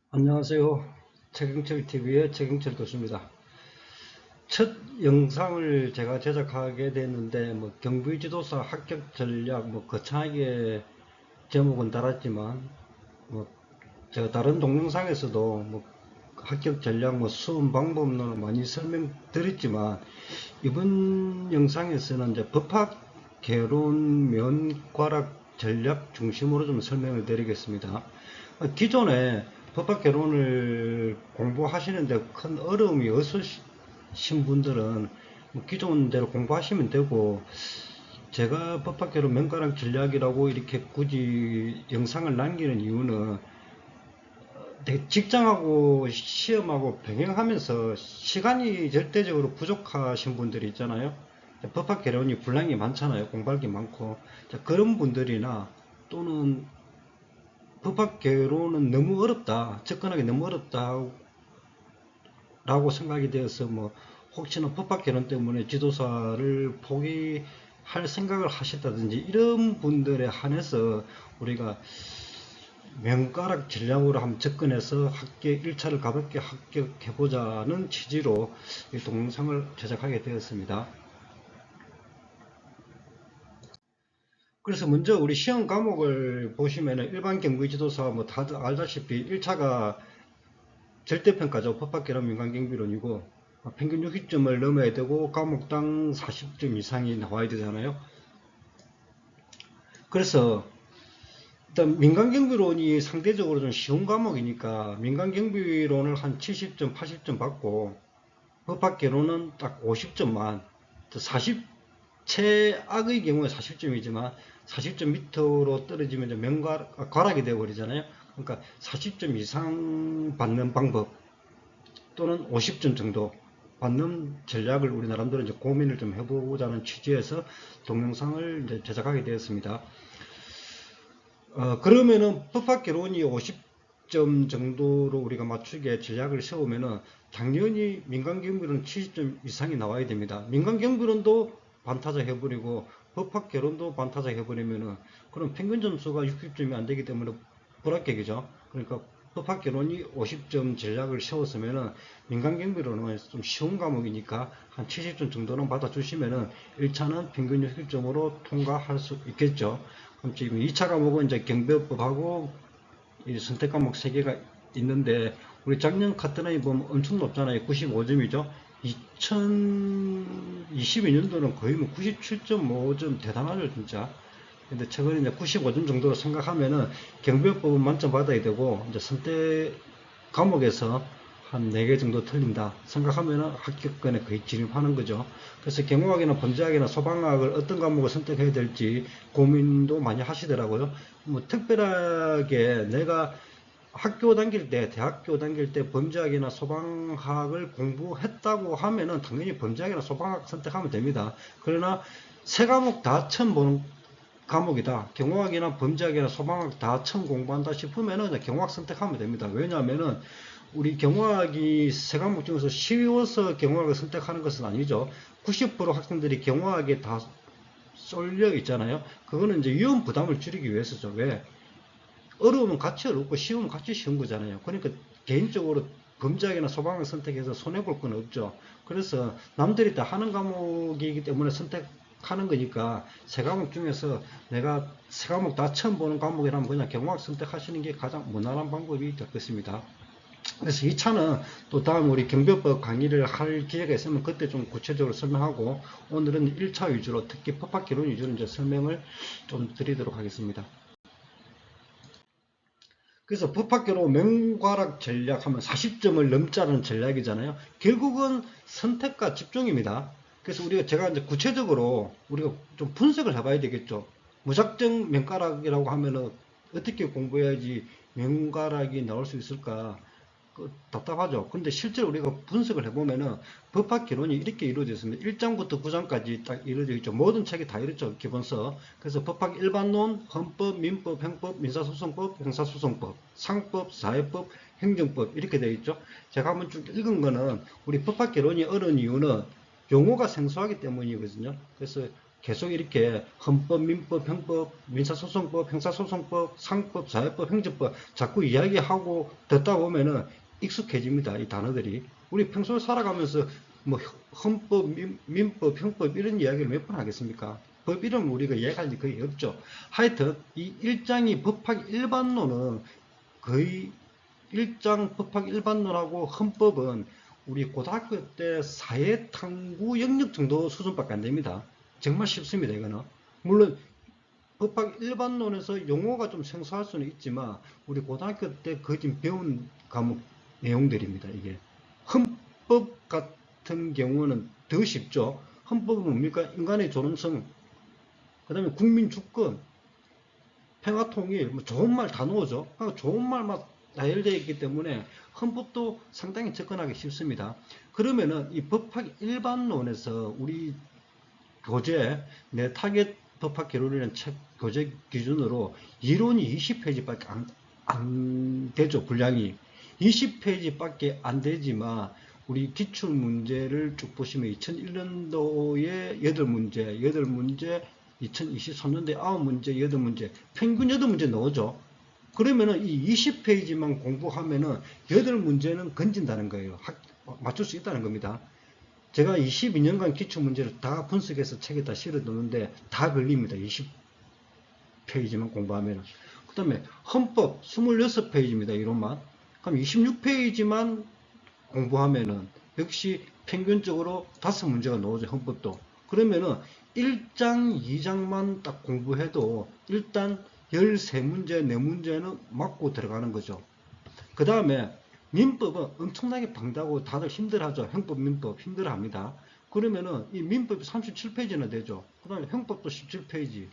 안녕하세요. 최경철TV의 최경철 교수입니다. 첫 영상을 제가 제작하게 됐는데, 경비지도사 합격 전략, 거창하게 제목은 달았지만, 뭐, 제가 다른 동영상에서도 합격 전략, 수험 방법론을 많이 설명드렸지만, 이번 영상에서는 이제 법학 개론 면과락 전략 중심으로 좀 설명을 드리겠습니다. 기존에 법학 개론을 공부하시는데 큰 어려움이 없으신 분들은 기존대로 공부하시면 되고, 제가 법학 개론 면과락 전략이라고 이렇게 굳이 영상을 남기는 이유는 직장하고 시험하고 병행하면서 시간이 절대적으로 부족하신 분들이 있잖아요. 법학 개론이 분량이 많잖아요. 공부할 게 많고. 자, 그런 분들이나 또는 법학 개론은 너무 어렵다, 접근하기 너무 어렵다 라고 생각이 되어서 혹시나 법학 개론 때문에 지도사를 포기할 생각을 하셨다든지 이런 분들에 한해서 우리가 명가락 전략으로 한번 접근해서 합격 1차를 가볍게 합격해보자는 취지로 이 동영상을 제작하게 되었습니다. 그래서 먼저 우리 시험 과목을 보시면은 일반 경비지도사 다들 알다시피 1차가 절대평가죠. 법학개론 민간경비론이고 평균 60점을 넘어야 되고 과목당 40점 이상이 나와야 되잖아요. 그래서 일단 민간경비론이 상대적으로 좀 쉬운 과목이니까 민간경비론을 한 70점, 80점 받고 법학개론은 딱 50점만, 40, 최악의 경우에 40점이지만 40점 밑으로 떨어지면 과락이 되어버리잖아요. 그러니까 40점 이상 받는 방법 또는 50점 정도 받는 전략을 우리 나름대로 이제 고민을 좀 해보자는 취지에서 동영상을 이제 제작하게 되었습니다. 그러면은 법학개론이 50점 정도로 우리가 맞추게 전략을 세우면은 당연히 민간경비론 70점 이상이 나와야 됩니다. 민간경비론도 반타작 해버리고 법학개론도 반타작 해버리면은 그럼 평균 점수가 60점이 안 되기 때문에 불합격이죠. 그러니까 법학개론이 50점 전략을 세웠으면은 민간경비론은 좀 쉬운 과목이니까 한 70점 정도는 받아주시면은 1차는 평균 60점으로 통과할 수 있겠죠. 그럼 지금 2차 과목은 이제 경비법하고 이 선택 과목 3개가 있는데 우리 작년 카트라인 보면 엄청 높잖아요. 95점이죠. 2022년도는 거의 97.5점 대단하죠, 진짜. 근데 최근에 이제 95점 정도로 생각하면은 경비법은 만점 받아야 되고 이제 선택 과목에서 한 4개 정도 틀린다 생각하면 합격권에 거의 진입하는 거죠. 그래서 경영학이나 범죄학이나 소방학을 어떤 과목을 선택해야 될지 고민도 많이 하시더라고요. 특별하게 내가 학교 다닐 때, 대학교 다닐 때 범죄학이나 소방학을 공부했다고 하면은 당연히 범죄학이나 소방학 선택하면 됩니다. 그러나 세 과목 다 처음 보는 과목이다. 경호학이나 범죄학이나 소방학 다 처음 공부한다 싶으면은 경호학 선택하면 됩니다. 왜냐하면은 우리 경호학이 세 과목 중에서 쉬워서 경호학을 선택하는 것은 아니죠. 90% 학생들이 경호학에 다 쏠려 있잖아요. 그거는 이제 위험 부담을 줄이기 위해서죠. 왜? 어려우면 같이 어렵고 쉬우면 같이 쉬운 거잖아요. 그러니까 개인적으로 범죄학이나 소방학 선택해서 손해볼 건 없죠. 그래서 남들이 다 하는 과목이기 때문에 선택하는 거니까 세 과목 중에서 내가 세 과목 다 처음 보는 과목이라면 그냥 경호학 선택하시는 게 가장 무난한 방법이 될 것입니다. 그래서 2차는 또 다음 우리 경비법 강의를 할 기회가 있으면 그때 좀 구체적으로 설명하고 오늘은 1차 위주로 특히 법학개론 위주로 이제 설명을 좀 드리도록 하겠습니다. 그래서 법학개론 맹과락 전략하면 40점을 넘자는 전략이잖아요. 결국은 선택과 집중입니다. 그래서 제가 이제 구체적으로 우리가 좀 분석을 해봐야 되겠죠. 무작정 명가락이라고 하면은 어떻게 공부해야지 명가락이 나올 수 있을까? 답답하죠. 근데 실제로 우리가 분석을 해보면은 법학 개론이 이렇게 이루어져 있습니다. 1장부터 9장까지 딱 이루어져 있죠. 모든 책이 다 이렇죠. 기본서. 그래서 법학 일반론, 헌법, 민법, 형법, 민사소송법, 형사소송법, 상법, 사회법, 행정법 이렇게 되어 있죠. 제가 한번 쭉 읽은 거는 우리 법학 개론이 어려운 이유는 용어가 생소하기 때문이거든요. 그래서 계속 이렇게 헌법, 민법, 형법, 민사소송법, 형사소송법, 상법, 사회법, 행정법 자꾸 이야기하고 듣다 보면은 익숙해집니다. 이 단어들이. 우리 평소에 살아가면서 뭐 헌법, 민법, 형법 이런 이야기를 몇 번 하겠습니까? 법 이름 우리가 이야기할 일 거의 없죠. 하여튼 이 일장이 법학 일반론은 거의 일장 법학 일반론하고 헌법은 우리 고등학교 때 사회탐구 영역 정도 수준밖에 안 됩니다. 정말 쉽습니다, 이거는. 물론 법학 일반론에서 용어가 좀 생소할 수는 있지만 우리 고등학교 때 거의 배운 과목 내용들입니다, 이게. 헌법 같은 경우는 더 쉽죠. 헌법은 뭡니까? 인간의 존엄성, 그 다음에 국민 주권, 평화통일, 뭐 좋은 말 다 넣어죠. 좋은 말만 나열되어 있기 때문에 헌법도 상당히 접근하기 쉽습니다. 그러면은 이 법학 일반론에서 우리 교재, 내 타겟 법학 개론이라는 책 교재 기준으로 이론이 20페이지밖에 안 되죠, 분량이. 20페이지밖에 안 되지만 우리 기출 문제를 쭉 보시면 2001년도에 8문제, 8문제, 2023년도에 9문제, 8문제, 평균 8문제 나오죠. 그러면은 이 20페이지만 공부하면은 8문제는 건진다는 거예요. 맞출 수 있다는 겁니다. 제가 22년간 기출문제를 다 분석해서 책에다 실어 놓는데 다 걸립니다. 20페이지만 공부하면. 그 다음에 헌법 26페이지입니다. 이론만. 그럼 26페이지만 공부하면은 역시 평균적으로 5문제가 나오죠. 헌법도. 그러면은 1장, 2장만 딱 공부해도 일단 13문제, 4문제는 맞고 들어가는 거죠. 그 다음에 민법은 엄청나게 방다고 다들 힘들어하죠. 형법, 민법 힘들어합니다. 그러면은 이 민법이 37페이지나 되죠. 그 다음에 형법도 17페이지.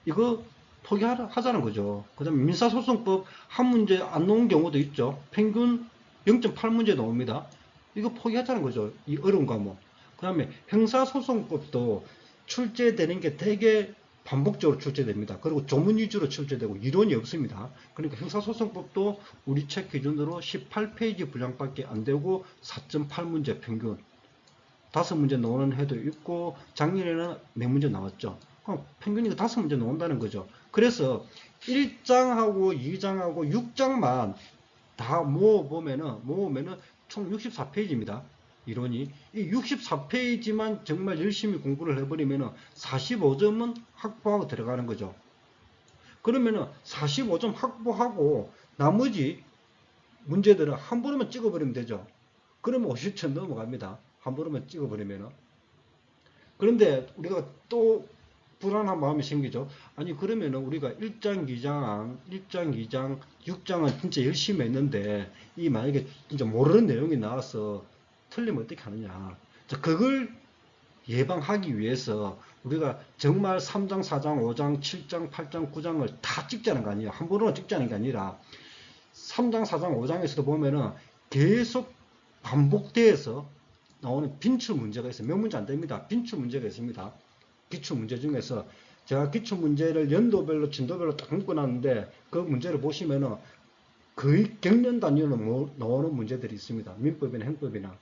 이거 포기하자는 거죠. 그 다음에 민사소송법 한 문제 안 나온 경우도 있죠. 평균 0.8문제 나옵니다. 이거 포기하자는 거죠. 이 어려운 과목. 그 다음에 형사소송법도 출제되는 게 되게 반복적으로 출제됩니다. 그리고 조문 위주로 출제되고 이론이 없습니다. 그러니까 형사소송법도 우리 책 기준으로 18페이지 분량밖에 안 되고 4.8문제 평균. 5문제 나오는 해도 있고 작년에는 4문제 나왔죠. 그럼 평균이 5문제 나온다는 거죠. 그래서 1장하고 2장하고 6장만 다 모으면은 총 64페이지입니다. 이론이. 이 64페이지만 정말 열심히 공부를 해버리면 45점은 확보하고 들어가는 거죠. 그러면은 45점 확보하고 나머지 문제들은 한 번만 찍어버리면 되죠. 그러면 50점 넘어갑니다. 한 번만 찍어버리면은. 그런데 우리가 또 불안한 마음이 생기죠. 아니 그러면은 우리가 1장, 2장, 1장, 2장, 6장은 진짜 열심히 했는데 이 만약에 진짜 모르는 내용이 나와서 틀리면 어떻게 하느냐. 자, 그걸 예방하기 위해서 우리가 정말 3장, 4장, 5장, 7장, 8장, 9장을 다 찍자는 거 아니에요. 한 번으로 찍자는 게 아니라 3장, 4장, 5장에서도 보면은 계속 반복돼서 나오는 빈출 문제가 있어요. 몇 문제 안 됩니다. 빈출 문제가 있습니다. 기출 문제 중에서 제가 기출 문제를 연도별로 진도별로 딱 묶어놨는데 그 문제를 보시면은 거의 경년 단위로 나오는 문제들이 있습니다. 민법이나 행법이나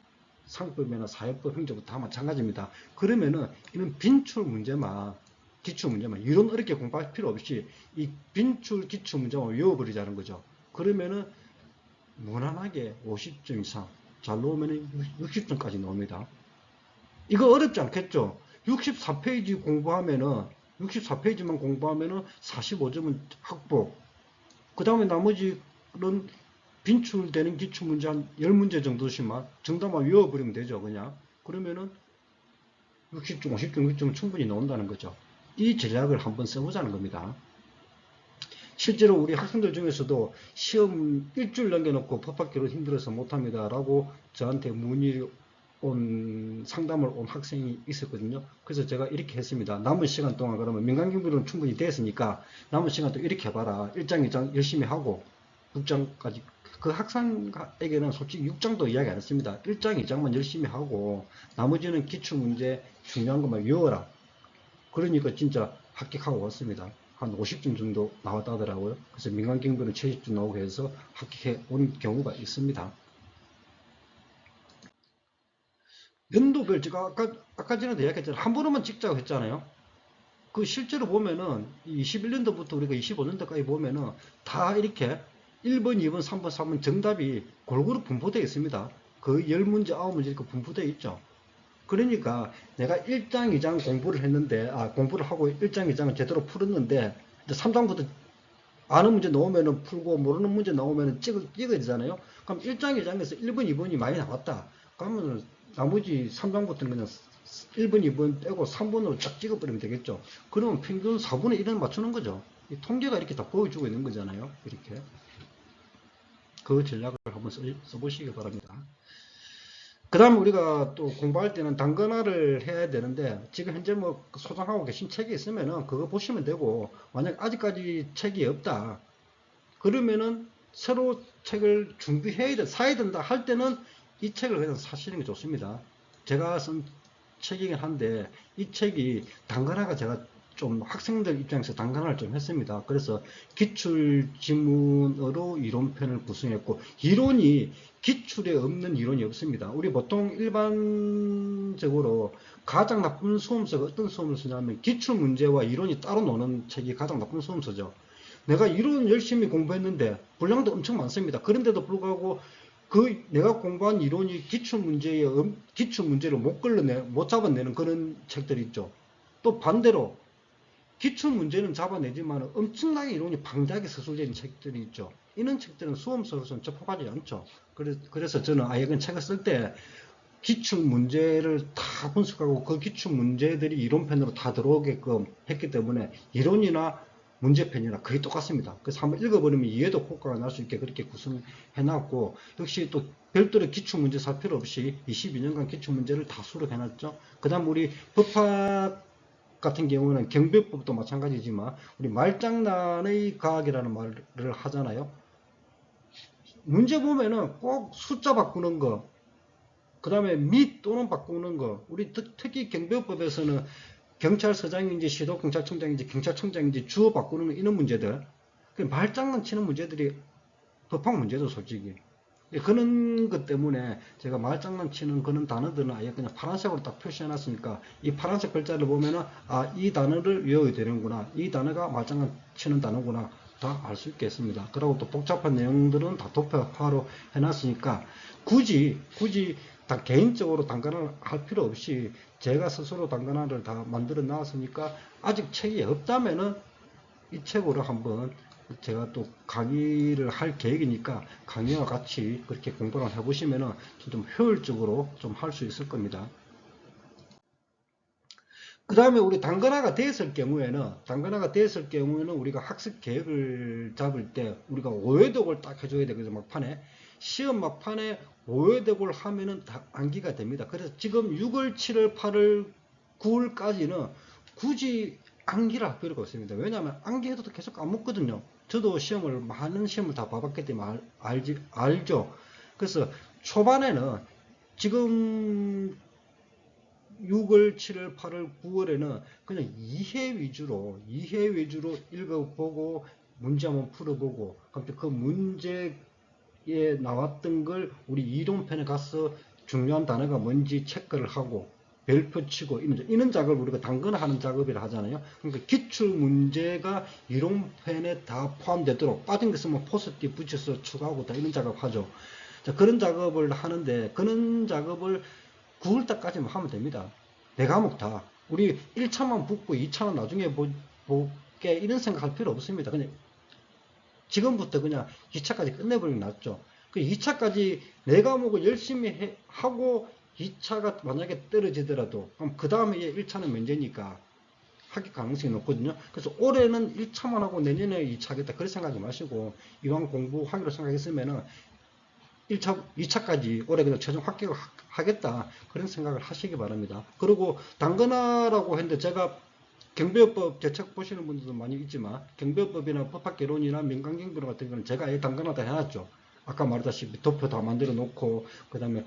상법이나 사회법, 행정법 다 마찬가지입니다. 그러면은 이런 빈출 문제만 기출 문제만 이런 어렵게 공부할 필요 없이 이 빈출 기출 문제만 외워버리자는 거죠. 그러면은 무난하게 50점 이상 잘 놓으면 60점까지 나옵니다. 이거 어렵지 않겠죠? 64페이지 공부하면은 64페이지만 공부하면은 45점은 확보. 그 다음에 나머지는 빈출되는 기출문제 한 10문제 정도씩만 정답만 외워버리면 되죠, 그냥. 그러면은 60점, 50점, 60점은 충분히 나온다는 거죠. 이 전략을 한번 써보자는 겁니다. 실제로 우리 학생들 중에서도 시험 일주일 남겨놓고 법학기로 힘들어서 못합니다 라고 저한테 상담을 온 학생이 있었거든요. 그래서 제가 이렇게 했습니다. 남은 시간 동안 그러면 민간경비로는 충분히 됐으니까 남은 시간 또 이렇게 해봐라. 1장, 2장 열심히 하고 6장까지. 그 학생에게는 솔직히 6장도 이야기 안 했습니다. 1장, 2장만 열심히 하고 나머지는 기출문제 중요한 것만 외워라. 그러니까 진짜 합격하고 왔습니다. 한 50점 정도 나왔다 하더라고요. 그래서 민간경비는 70점 나오고 해서 합격해 온 경우가 있습니다. 연도별 제가 아까 전에도 이야기했잖아요. 한 번만 찍자고 했잖아요. 그 실제로 보면은 21년도부터 우리가 25년도까지 보면은 다 이렇게 1번, 2번, 3번, 4번 정답이 골고루 분포되어 있습니다. 그 10문제, 9문제 이렇게 분포되어 있죠. 그러니까 내가 1장, 2장 공부를 했는데, 공부를 하고 1장, 2장을 제대로 풀었는데, 이제 3장부터 아는 문제 나오면은 풀고, 모르는 문제 나오면은 찍어야 되잖아요. 그럼 1장, 2장에서 1번, 2번이 많이 나왔다. 그러면 나머지 3장부터는 그냥 1번, 2번 빼고 3번으로 쫙 찍어버리면 되겠죠. 그러면 평균 4분의 1은 맞추는 거죠. 이 통계가 이렇게 다 보여주고 있는 거잖아요. 이렇게. 그 전략을 한번 써보시기 바랍니다. 그 다음 우리가 또 공부할 때는 단권화를 해야 되는데, 지금 현재 뭐 소장하고 계신 책이 있으면은 그거 보시면 되고, 만약 아직까지 책이 없다 그러면은 새로 책을 준비해야 돼, 사야 된다 할 때는 이 책을 그냥 사시는 게 좋습니다. 제가 쓴 책이긴 한데 이 책이 단권화가 제가 좀 학생들 입장에서 단권화를 좀 했습니다. 그래서 기출지문으로 이론편을 구성했고, 이론이 기출에 없는 이론이 없습니다. 우리 보통 일반적으로 가장 나쁜 수험서가 어떤 수험서냐면 기출문제와 이론이 따로 노는 책이 가장 나쁜 수험서죠. 내가 이론 열심히 공부했는데 분량도 엄청 많습니다. 그런데도 불구하고 그 내가 공부한 이론이 기출문제를 못 잡아내는 그런 책들이 있죠. 또 반대로 기출문제는 잡아내지만 엄청나게 이론이 방대하게 서술되는 책들이 있죠. 이런 책들은 수험서로서는 접촉하지 않죠. 그래서 저는 아예 그냥 책을 쓸 때 기출문제를 다 분석하고 그 기출문제들이 이론편으로 다 들어오게끔 했기 때문에 이론이나 문제편이나 거의 똑같습니다. 그래서 한번 읽어버리면 이해도 효과가 날 수 있게 그렇게 구성해놨고, 역시 또 별도의 기출문제 살 필요 없이 22년간 기출문제를 다 수록해놨죠. 그 다음 우리 법학 같은 경우는 경배법도 마찬가지지만 우리 말장난의 과학이라는 말을 하잖아요. 문제 보면은 꼭 숫자 바꾸는 거, 그 다음에 및 또는 바꾸는 거, 우리 특히 경배법에서는 경찰서장인지 시도경찰청장인지 경찰청장인지 주어 바꾸는 이런 문제들, 말장난 치는 문제들이 법학 문제죠, 솔직히. 그런 것 때문에 제가 말장난 치는 그런 단어들은 아예 그냥 파란색으로 딱 표시해 놨으니까 이 파란색 글자를 보면은 이 단어를 외워야 되는구나, 이 단어가 말장난 치는 단어구나 다 알 수 있겠습니다. 그리고 또 복잡한 내용들은 다 도표화로 해놨으니까 굳이 다 개인적으로 단권화를 할 필요 없이 제가 스스로 단권화를 다 만들어 놨으니까, 아직 책이 없다면은 이 책으로 한번 제가 또 강의를 할 계획이니까 강의와 같이 그렇게 공부를 해보시면은 좀 효율적으로 좀 할 수 있을 겁니다. 그 다음에 우리 단권화가 됐을 경우에는 우리가 학습 계획을 잡을 때 우리가 오해독을 딱 해줘야 되거든요. 막판에 시험 막판에 오해독을 하면은 다 암기가 됩니다. 그래서 지금 6월 7월 8월 9월까지는 굳이 암기를 할 필요가 없습니다. 왜냐하면 암기해도 계속 까먹거든요. 저도 많은 시험을 다 봐봤기 때문에 알죠. 그래서 초반에는 지금 6월, 7월, 8월, 9월에는 그냥 이해 위주로 읽어보고 문제 한번 풀어보고, 그 문제에 나왔던 걸 우리 이론편에 가서 중요한 단어가 뭔지 체크를 하고 별표 치고 이런 작업을 우리가 단권화하는 작업이라 하잖아요. 그러니까 기출 문제가 이론편에 다 포함되도록 빠진 거 있으면 포스트잇 붙여서 추가하고 다 이런 작업 하죠. 자, 그런 작업을 하는데, 그런 작업을 9월달까지만 하면 됩니다. 네 과목 다. 우리 1차만 붙고 2차는 나중에 볼게 이런 생각할 필요 없습니다. 그냥 지금부터 그냥 2차까지 끝내버리는 게 낫죠. 그 2차까지 네 과목을 열심히 하고 2차가 만약에 떨어지더라도 그럼 그 다음에 1차는 면제니까 합격 가능성이 높거든요. 그래서 올해는 1차만 하고 내년에 2차 하겠다 그런 생각하지 마시고, 이왕 공부하기로 생각했으면은 1차, 2차까지 올해 그냥 최종 합격을 하겠다 그런 생각을 하시기 바랍니다. 그리고 단권화라고 했는데, 제가 경배법 제 책 보시는 분들도 많이 있지만 경배법이나 법학개론이나 민간경비론 같은 경우는 제가 아예 단권화 다 해놨죠. 아까 말했다시피 도표 다 만들어 놓고 그 다음에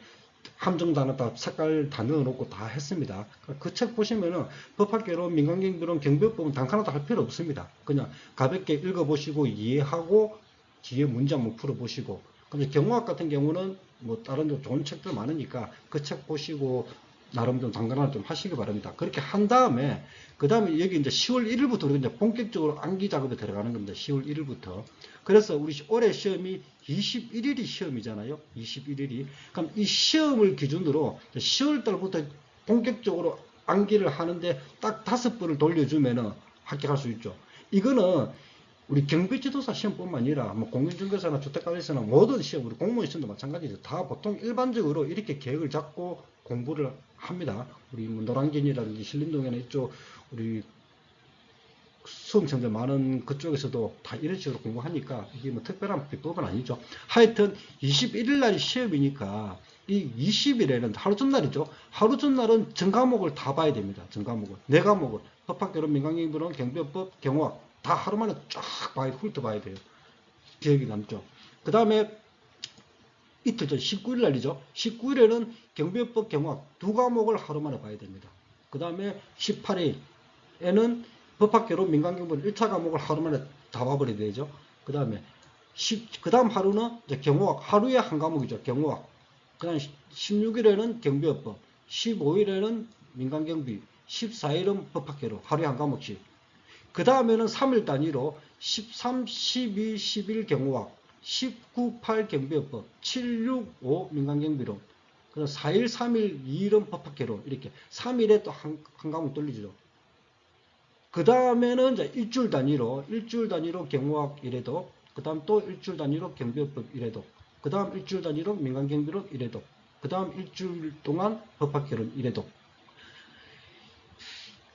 함정 단어 다 색깔 다 넣어 놓고 다 했습니다. 그 책 보시면은 법학개론, 민간경비론, 경배법은 단권화도 할 필요 없습니다. 그냥 가볍게 읽어보시고 이해하고 뒤에 문제 한번 풀어보시고, 근데 경호학 같은 경우는 뭐 다른 좋은 책들 많으니까 그 책 보시고 나름 좀 단간을 좀 하시기 바랍니다. 그렇게 한 다음에, 그 다음에 여기 이제 10월 1일부터 우리가 이제 본격적으로 암기 작업에 들어가는 겁니다. 10월 1일부터. 그래서 우리 올해 시험이 21일이 시험이잖아요. 21일이. 그럼 이 시험을 기준으로 10월 달부터 본격적으로 암기를 하는데 딱 5번을 돌려주면은 합격할 수 있죠. 이거는 우리 경비지도사 시험뿐만 아니라 뭐 공인중개사나 주택관리사나 모든 시험, 우리 공무원 시험도 마찬가지죠. 다 보통 일반적으로 이렇게 계획을 잡고 공부를 합니다. 우리 뭐 노량진이라든지 신림동에는 이쪽 우리 수험생들 많은 그쪽에서도 다 이런 식으로 공부하니까 이게 뭐 특별한 비법은 아니죠. 하여튼 21일 날이 시험이니까 이 20일에는 하루 전날이죠. 하루 전날은 전 과목을 다 봐야 됩니다. 전 과목을. 네 과목을. 법학개론, 민간경비론, 경비법, 경호학 다 하루 만에 쫙 봐야, 훑어봐야 돼요. 기억이 남죠. 그 다음에 이틀 전 19일 날이죠. 19일에는 경비법, 경호학 두 과목을 하루 만에 봐야 됩니다. 그 다음에 18일에는 법학개론, 민간경비론 1차 과목을 하루 만에 다 봐버려야 되죠. 그 다음에 그 다음 하루는 이제 경호학, 하루에 한 과목이죠. 경호학. 그 다음 16일에는 경비법, 15일에는 민간경비, 14일은 법학개론, 하루에 한 과목씩. 그 다음에는 3일 단위로 13, 12, 11 경호학, 19, 8 경비법, 7, 6, 5 민간경비론, 그 다음 4일, 3일, 2일은 법학개론, 이렇게 3일에 또 한 과목 돌리죠. 그 다음에는 이제 일주일 단위로 경호학 이래도, 그 다음 또 일주일 단위로 경비법 이래도, 그 다음 일주일 단위로 민간경비론 이래도, 그 다음 일주일 동안 법학개론 이래도.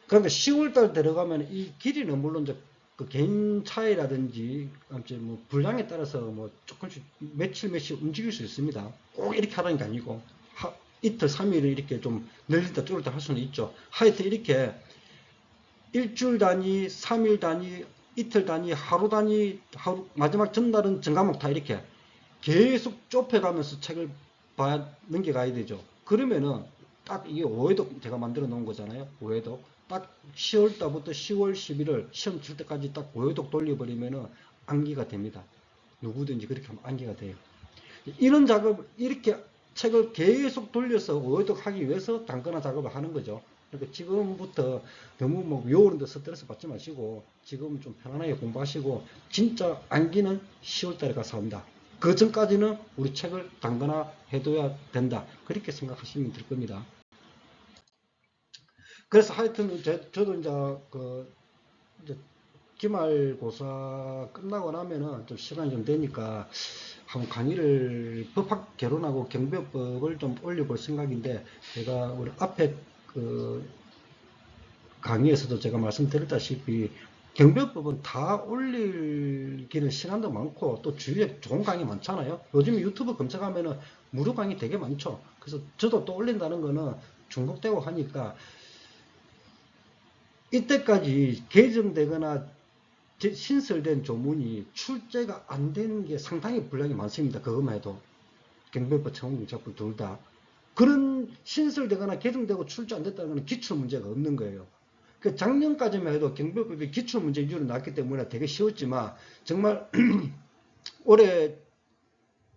그러니까 10월달 들어가면 이 길이는 물론 이제 그 개인 차이라든지 아무튼 뭐 분량에 따라서 뭐 조금씩 며칠 움직일 수 있습니다. 꼭 이렇게 하라는 게 아니고 이틀 3일을 이렇게 좀 늘리다 줄이다 할 수는 있죠. 하여튼 이렇게 일주일 단위, 3일 단위, 이틀 단위, 하루 단위, 마지막 전날은 전과목 다 이렇게 계속 좁혀가면서 책을 넘겨가야 되죠. 그러면은 딱 이게 5회독 제가 만들어 놓은 거잖아요. 5회독. 딱 10월 달부터 10월 11월 시험 칠 때까지 딱 5회독 돌려버리면은 암기가 됩니다. 누구든지 그렇게 하면 암기가 돼요. 이런 작업, 이렇게 책을 계속 돌려서 5회독 하기 위해서 단권화 작업을 하는 거죠. 그러니까 지금부터 너무 뭐 외우는데 스트레스 받지 마시고 지금 좀 편안하게 공부하시고 진짜 암기는 10월 달에 가서 합니다. 그 전까지는 우리 책을 단권화 해둬야 된다. 그렇게 생각하시면 될 겁니다. 그래서 하여튼 저도 이제 기말고사 끝나고 나면은 좀 시간이 좀 되니까 한번 강의를 법학 개론하고 경비법을 좀 올려볼 생각인데, 제가 우리 앞에 그 강의에서도 제가 말씀드렸다시피 경비법은 다 올리기는 시간도 많고 또 주위에 좋은 강의 많잖아요. 요즘 유튜브 검색하면은 무료 강의 되게 많죠. 그래서 저도 또 올린다는 거는 중복되고 하니까 이때까지 개정되거나 신설된 조문이 출제가 안 되는 게 상당히 분량이 많습니다. 그것만 해도 경비법, 청원경찰법 둘 다. 그런 신설되거나 개정되고 출제 안 됐다는 건 기출 문제가 없는 거예요. 그 작년까지만 해도 경비법이 기출 문제 위주로 나왔기 때문에 되게 쉬웠지만 정말 올해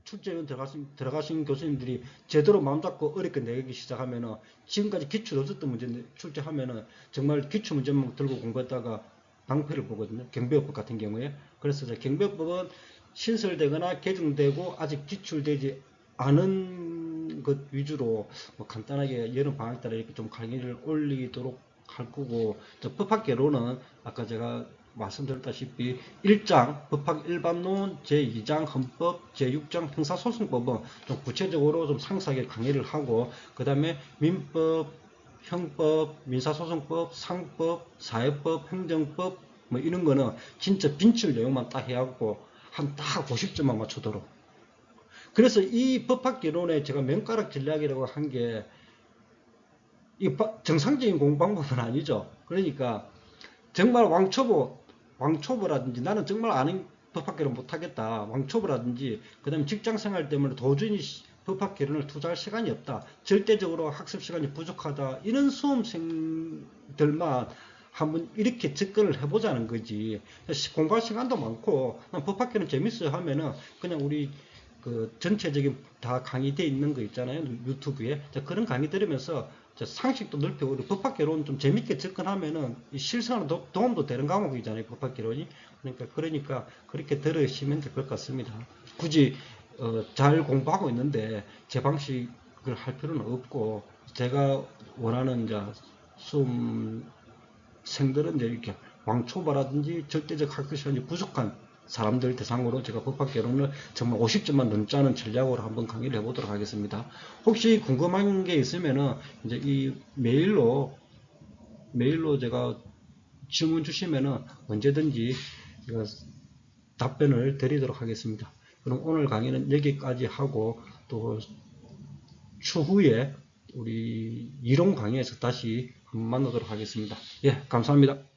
출제위원 들어가신 교수님들이 제대로 마음 잡고 어렵게 내기 시작하면은 지금까지 기출 없었던 문제 출제하면은 정말 기출 문제만 들고 공부했다가 방패를 보거든요. 경비법 같은 경우에. 그래서 경비법은 신설되거나 개정되고 아직 기출되지 않은 것 위주로 뭐 간단하게 여름 방학 달에 이렇게 좀 강의를 올리도록 할 거고, 법학개론은 아까 제가 말씀드렸다시피 1장 법학 일반론, 제2장 헌법, 제6장 형사소송법은 좀 구체적으로 좀 상세하게 강의를 하고, 그 다음에 민법, 형법, 민사소송법, 상법, 사회법, 행정법 뭐 이런 거는 진짜 빈출 내용만 딱 해갖고 한 딱 50점만 맞추도록. 그래서 이 법학개론에 제가 명가락 전략이라고 한 게 정상적인 공부 방법은 아니죠. 그러니까 정말 왕초보라든지 나는 정말 아는 법학개론 못하겠다. 왕초보라든지 그 다음에 직장생활 때문에 도저히 법학개론을 투자할 시간이 없다. 절대적으로 학습 시간이 부족하다. 이런 수험생들만 한번 이렇게 접근을 해보자는 거지. 공부할 시간도 많고 법학개론 재밌어요 하면은 그냥 우리 그 전체적인 다 강의되어 있는 거 있잖아요. 유튜브에. 자, 그런 강의 들으면서 자, 상식도 넓히고 법학개론 좀 재밌게 접근하면은 실생활 도움도 되는 과목이잖아요. 법학개론이. 그러니까 그렇게 들으시면 될 것 같습니다. 굳이 잘 공부하고 있는데 제 방식을 할 필요는 없고 제가 원하는 이제 수험생들은 이제 이렇게 왕초보라든지 절대적 학교 시간이 부족한 사람들 대상으로 제가 법학개론을 정말 50점만 넘지 않은 전략으로 한번 강의를 해보도록 하겠습니다. 혹시 궁금한 게 있으면은 이제 이 메일로 제가 질문 주시면은 언제든지 답변을 드리도록 하겠습니다. 그럼 오늘 강의는 여기까지 하고 또 추후에 우리 이론 강의에서 다시 한번 만나도록 하겠습니다. 예, 감사합니다.